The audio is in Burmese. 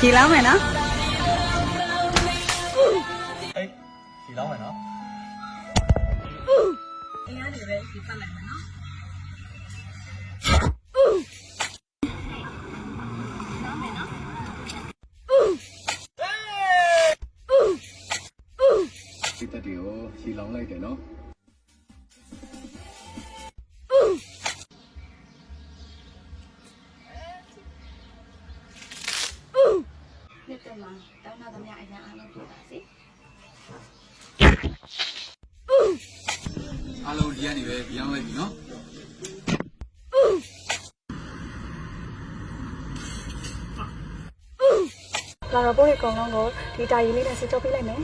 ဒီလောက်မယ်နော်အေးဒီလောက်မယ်နော်အင်းရတယ်ပဲဒီပတ်လိုက်မယ်နော်ဒီတက်တီကိုရှီလောင်းလိုက်တယ်နော်နှစ်တမှာတောင်းတာသမျှအရင်အားလုံးပြပါစေအားလုံးဒီကနေပဲပြောင်းလိုက်ပြီနော်လာတော့ပို့ရကောင်လုံးကိုဒီတာရီလေးနဲ့စစ်ကြောပေးလိုက်မယ်